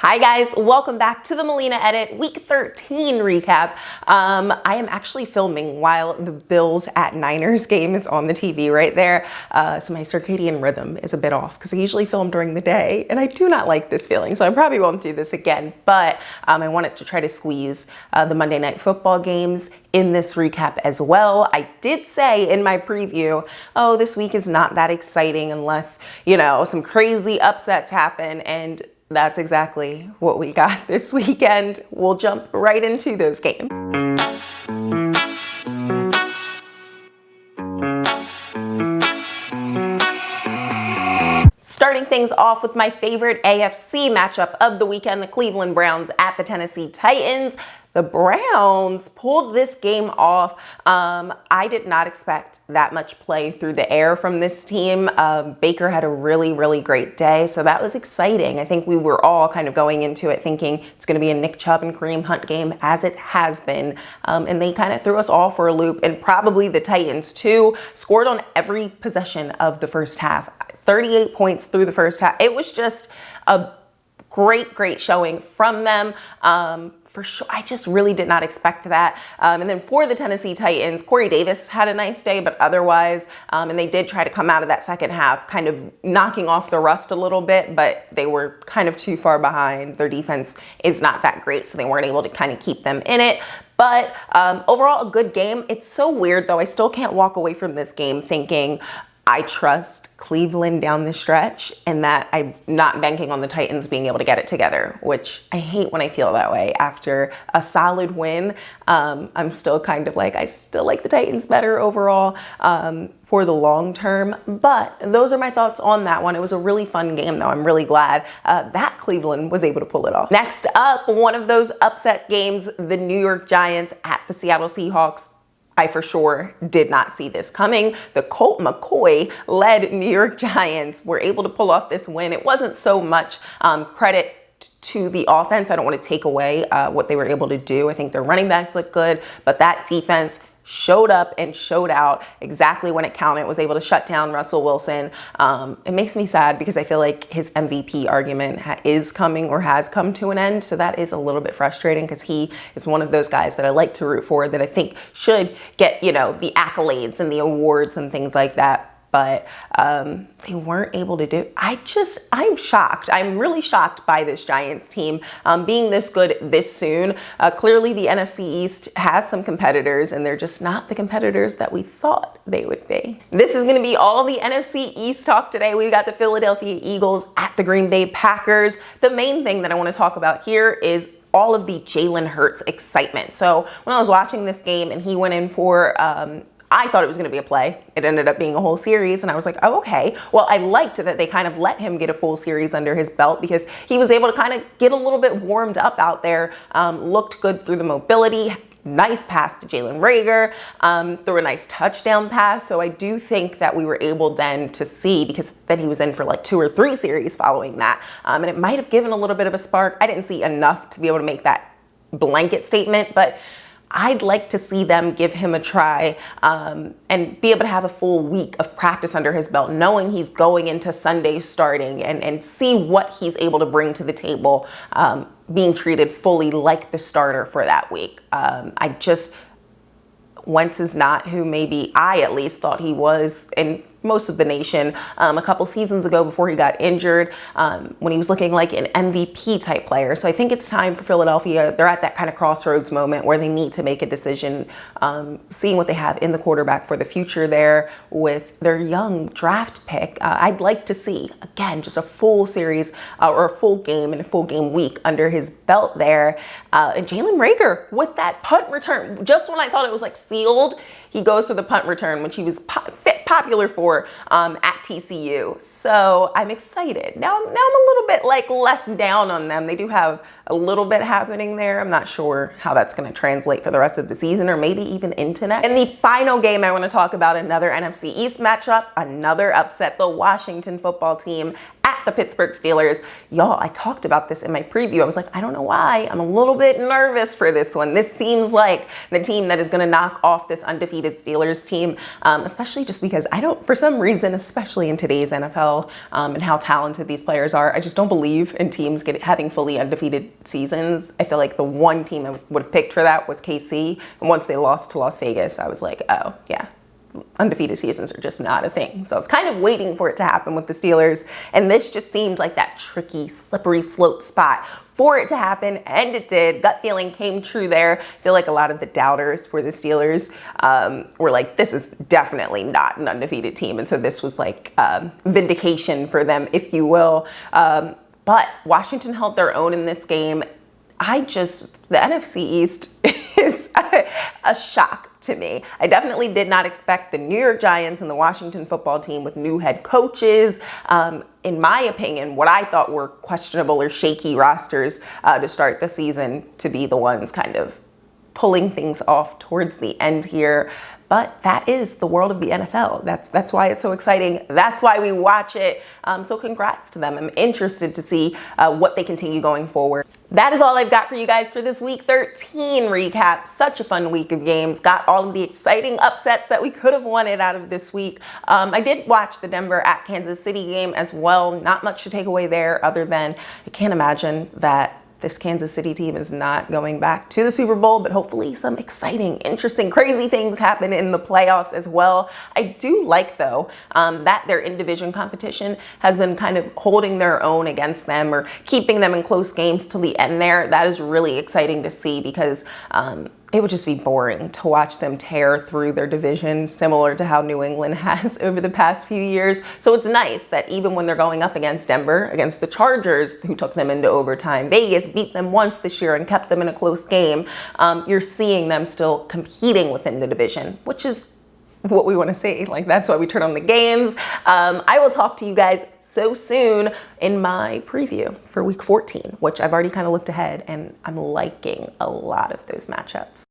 Hi guys, welcome back to the Malena Edit Week 13 recap. I am actually filming while the Bills at Niners game is on the TV right there. So my circadian rhythm is a bit off because I usually film during the day and I do not like this feeling. So I probably won't do this again, but I wanted to try to squeeze the Monday Night Football games in this recap as well. I did say in my preview, oh, this week is not that exciting unless, some crazy upsets happen, and that's exactly what we got this weekend. We'll jump right into those games. Starting things off with my favorite AFC matchup of the weekend, the Cleveland Browns at the Tennessee Titans. The Browns pulled this game off. I did not expect that much play through the air from this team. Baker had a really great day, so that was exciting. I think we were all kind of going into it thinking it's going to be a Nick Chubb and Kareem Hunt game, as it has been. And they kind of threw us all for a loop, and probably the Titans too. Scored on every possession of the first half. 38 points through the first half. It was just a great showing from them. For sure, I just really did not expect that. And then for the Tennessee Titans, Corey Davis had a nice day, but otherwise, and they did try to come out of that second half kind of knocking off the rust a little bit, but they were kind of too far behind. Their defense is not that great, so they weren't able to kind of keep them in it. But overall, a good game. It's so weird, though. I still can't walk away from this game thinking I trust Cleveland down the stretch and that I'm not banking on the Titans being able to get it together, which I hate when I feel that way. After a solid win, I'm still kind of like, I still like the Titans better overall for the long term. But those are my thoughts on that one. It was a really fun game, though. I'm really glad that Cleveland was able to pull it off. Next up, one of those upset games, the New York Giants at the Seattle Seahawks. I for sure did not see this coming. The Colt McCoy-led New York Giants were able to pull off this win. It wasn't so much credit to the offense. I don't want to take away what they were able to do. I think their running backs look good, but that defense showed up and showed out exactly when it counted, was able to shut down Russell Wilson. It makes me sad because I feel like his MVP argument is coming or has come to an end. So that is a little bit frustrating because he is one of those guys that I like to root for, that I think should get, the accolades and the awards and things like that. But they weren't able to do. I'm shocked. I'm really shocked by this Giants team being this good this soon. Clearly the NFC East has some competitors, and they're just not the competitors that we thought they would be. This is going to be all the NFC East talk today. We've got the Philadelphia Eagles at the Green Bay Packers. The main thing that I want to talk about here is all of the Jalen Hurts excitement. So when I was watching this game and he went in for I thought it was going to be a play. It ended up being a whole series, and I was like, oh, okay. Well, I liked that they kind of let him get a full series under his belt because he was able to kind of get a little bit warmed up out there, looked good through the mobility. Nice pass to Jalen Reagor, threw a nice touchdown pass. So I do think that we were able then to see, because then he was in for like 2 or 3 series following that. And it might have given a little bit of a spark. I didn't see enough to be able to make that blanket statement, but I'd like to see them give him a try and be able to have a full week of practice under his belt, knowing he's going into Sunday starting, and see what he's able to bring to the table, being treated fully like the starter for that week. Wentz is not who maybe I at least thought he was, and most of the nation a couple seasons ago before he got injured, when he was looking like an MVP type player. So I think it's time for Philadelphia. They're at that kind of crossroads moment where they need to make a decision, seeing what they have in the quarterback for the future there with their young draft pick. I'd like to see, again, just a full series or a full game and a full game week under his belt there. And Jalen Reagor with that punt return, just when I thought it was like sealed, he goes for the punt return, which he was popular for at TCU. So I'm excited. Now I'm a little bit less down on them. They do have a little bit happening there. I'm not sure how that's going to translate for the rest of the season or maybe even into next. In the final game, I want to talk about another NFC East matchup, another upset, the Washington football team at at the Pittsburgh Steelers. Y'all, I talked about this in my preview. I was like, I don't know why. I'm a little bit nervous for this one. This seems like the team that is going to knock off this undefeated Steelers team, especially just because I don't, for some reason, especially in today's NFL and how talented these players are, I just don't believe in teams having fully undefeated seasons. I feel like the one team I would have picked for that was KC. And once they lost to Las Vegas, I was like, oh, yeah. Undefeated seasons are just not a thing. So I was kind of waiting for it to happen with the Steelers. And this just seemed like that tricky, slippery slope spot for it to happen. And it did. Gut feeling came true there. I feel like a lot of the doubters for the Steelers were like, this is definitely not an undefeated team. And so this was like vindication for them, if you will. But Washington held their own in this game. The NFC East is a shock to me. I definitely did not expect the New York Giants and the Washington football team with new head coaches, in my opinion, what I thought were questionable or shaky rosters to start the season, to be the ones kind of pulling things off towards the end here. But that is the world of the NFL. That's why it's so exciting. That's why we watch it. So congrats to them. I'm interested to see what they continue going forward. That is all I've got for you guys for this week 13 recap. Such a fun week of games. Got all of the exciting upsets that we could have wanted out of this week. I did watch the Denver at Kansas City game as well. Not much to take away there other than I can't imagine that this Kansas City team is not going back to the Super Bowl, but hopefully some exciting, interesting, crazy things happen in the playoffs as well. I do like, though, that their in-division competition has been kind of holding their own against them or keeping them in close games till the end there. That is really exciting to see because it would just be boring to watch them tear through their division, similar to how New England has over the past few years. So it's nice that even when they're going up against Denver, against the Chargers, who took them into overtime, Vegas beat them once this year and kept them in a close game, you're seeing them still competing within the division, which is what we want to see. Like, that's why we turn on the games. I will talk to you guys so soon in my preview for week 14, which I've already kind of looked ahead and I'm liking a lot of those matchups.